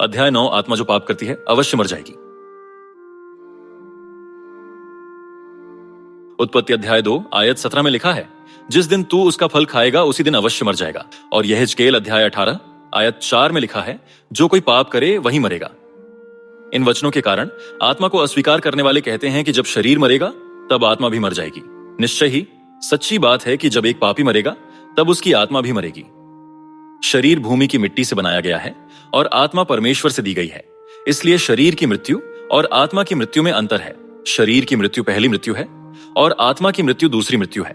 अध्याय 9, आत्मा जो पाप करती है अवश्य मर जाएगी। उत्पत्ति अध्याय 2 आयत 17 में लिखा है, जिस दिन तू उसका फल खाएगा उसी दिन अवश्य मर जाएगा। और यहेजकेल अध्याय 18 आयत 4 में लिखा है, जो कोई पाप करे वही मरेगा। इन वचनों के कारण आत्मा को अस्वीकार करने वाले कहते हैं कि जब शरीर मरेगा तब आत्मा भी मर जाएगी। निश्चय ही सच्ची बात है कि जब एक पापी मरेगा तब उसकी आत्मा भी मरेगी। शरीर भूमि की मिट्टी से बनाया गया है और आत्मा परमेश्वर से दी गई है। इसलिए शरीर की मृत्यु और आत्मा की मृत्यु में अंतर है। शरीर की मृत्यु पहली मृत्यु है और आत्मा की मृत्यु दूसरी मृत्यु है।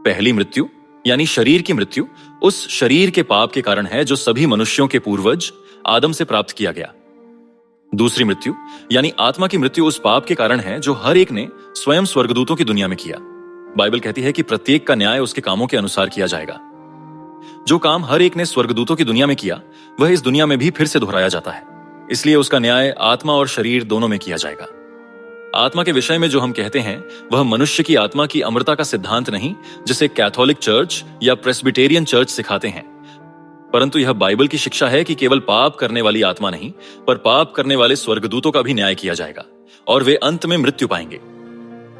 पहली मृत्यु यानी शरीर की मृत्यु उस शरीर के पाप के कारण है जो सभी मनुष्यों के पूर्वज आदम से प्राप्त किया गया। दूसरी मृत्यु यानी आत्मा की मृत्यु उस पाप के कारण है जो हर एक ने स्वयं स्वर्गदूतों की दुनिया में किया। बाइबल कहती है कि प्रत्येक का न्याय उसके कामों के अनुसार किया जाएगा। जो काम हर एक ने स्वर्गदूतों की दुनिया में किया वह इस दुनिया में भी फिर से दोहराया जाता है। इसलिए उसका न्याय आत्मा और शरीर दोनों में किया जाएगा। आत्मा के विषय में जो हम कहते हैं वह मनुष्य की आत्मा की अमरता का सिद्धांत नहीं, जिसे कैथोलिक चर्च या प्रेस्बिटेरियन चर्च सिखाते हैं, परंतु यह बाइबल की शिक्षा है कि केवल पाप करने वाली आत्मा नहीं, पर पाप करने वाले स्वर्गदूतों का भी न्याय किया जाएगा और वे अंत में मृत्यु पाएंगे।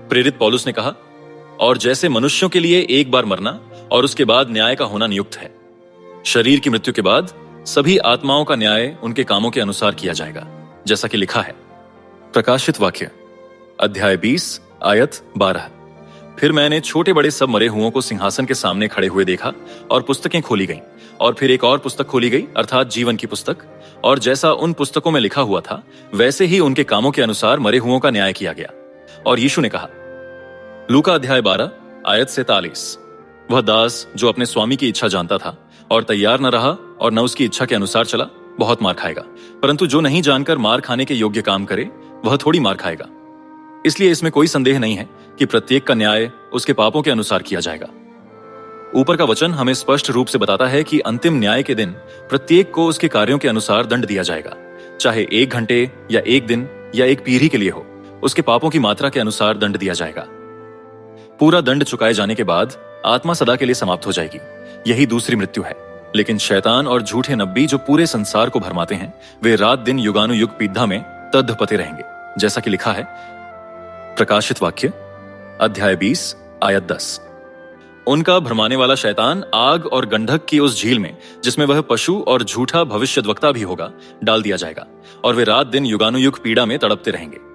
प्रेरित पौलुस ने कहा, और जैसे मनुष्यों के लिए एक बार मरना और उसके बाद न्याय का होना नियुक्त है, शरीर की मृत्यु के बाद सभी आत्माओं का न्याय उनके कामों के अनुसार किया जाएगा, जैसा कि लिखा है। प्रकाशित वाक्य अध्याय 20 आयत 12। फिर मैंने छोटे बड़े सब मरे हुओं को सिंहासन के सामने खड़े हुए देखा और पुस्तकें खोली गईं, और फिर एक और पुस्तक खोली गई, अर्थात जीवन की पुस्तक, और जैसा उन पुस्तकों में लिखा हुआ था वैसे ही उनके कामों के अनुसार मरे हुओं का न्याय किया गया। और यीशु ने कहा, लूका अध्याय 12 आयत 43, वह दास जो अपने स्वामी की इच्छा जानता था और तैयार न रहा और न उसकी इच्छा के अनुसार चला, बहुत मार खाएगा। परंतु जो नहीं जानकर मार खाने के योग्य काम करे वह थोड़ी मार खाएगा। इसलिए इसमें कोई संदेह नहीं है कि प्रत्येक का न्याय उसके पापों के अनुसार किया जाएगा। ऊपर का वचन हमें स्पष्ट रूप से बताता है कि अंतिम न्याय के दिन प्रत्येक को उसके कार्यों के अनुसार दंड दिया जाएगा, चाहे 1 घंटे या 1 दिन या 1 पीढ़ी के लिए हो। उसके पापों की मात्रा के अनुसार दंड दिया जाएगा। पूरा दंड चुकाए जाने के बाद आत्मा सदा के लिए समाप्त हो जाएगी। यही दूसरी मृत्यु है। लेकिन शैतान और झूठे नबी जो पूरे संसार को भरमाते हैं, वे रात दिन युगानुयुग पीढ़ा में तद्ध रहेंगे, जैसा कि लिखा है। प्रकाशित वाक्य अध्याय 20 आयत 10। उनका भरमाने वाला शैतान आग और गंधक की उस झील में, जिसमें वह पशु और झूठा भविष्यद्वक्ता भी होगा, डाल दिया जाएगा, और वे रात दिन युगानुयुग पीड़ा में तड़पते रहेंगे।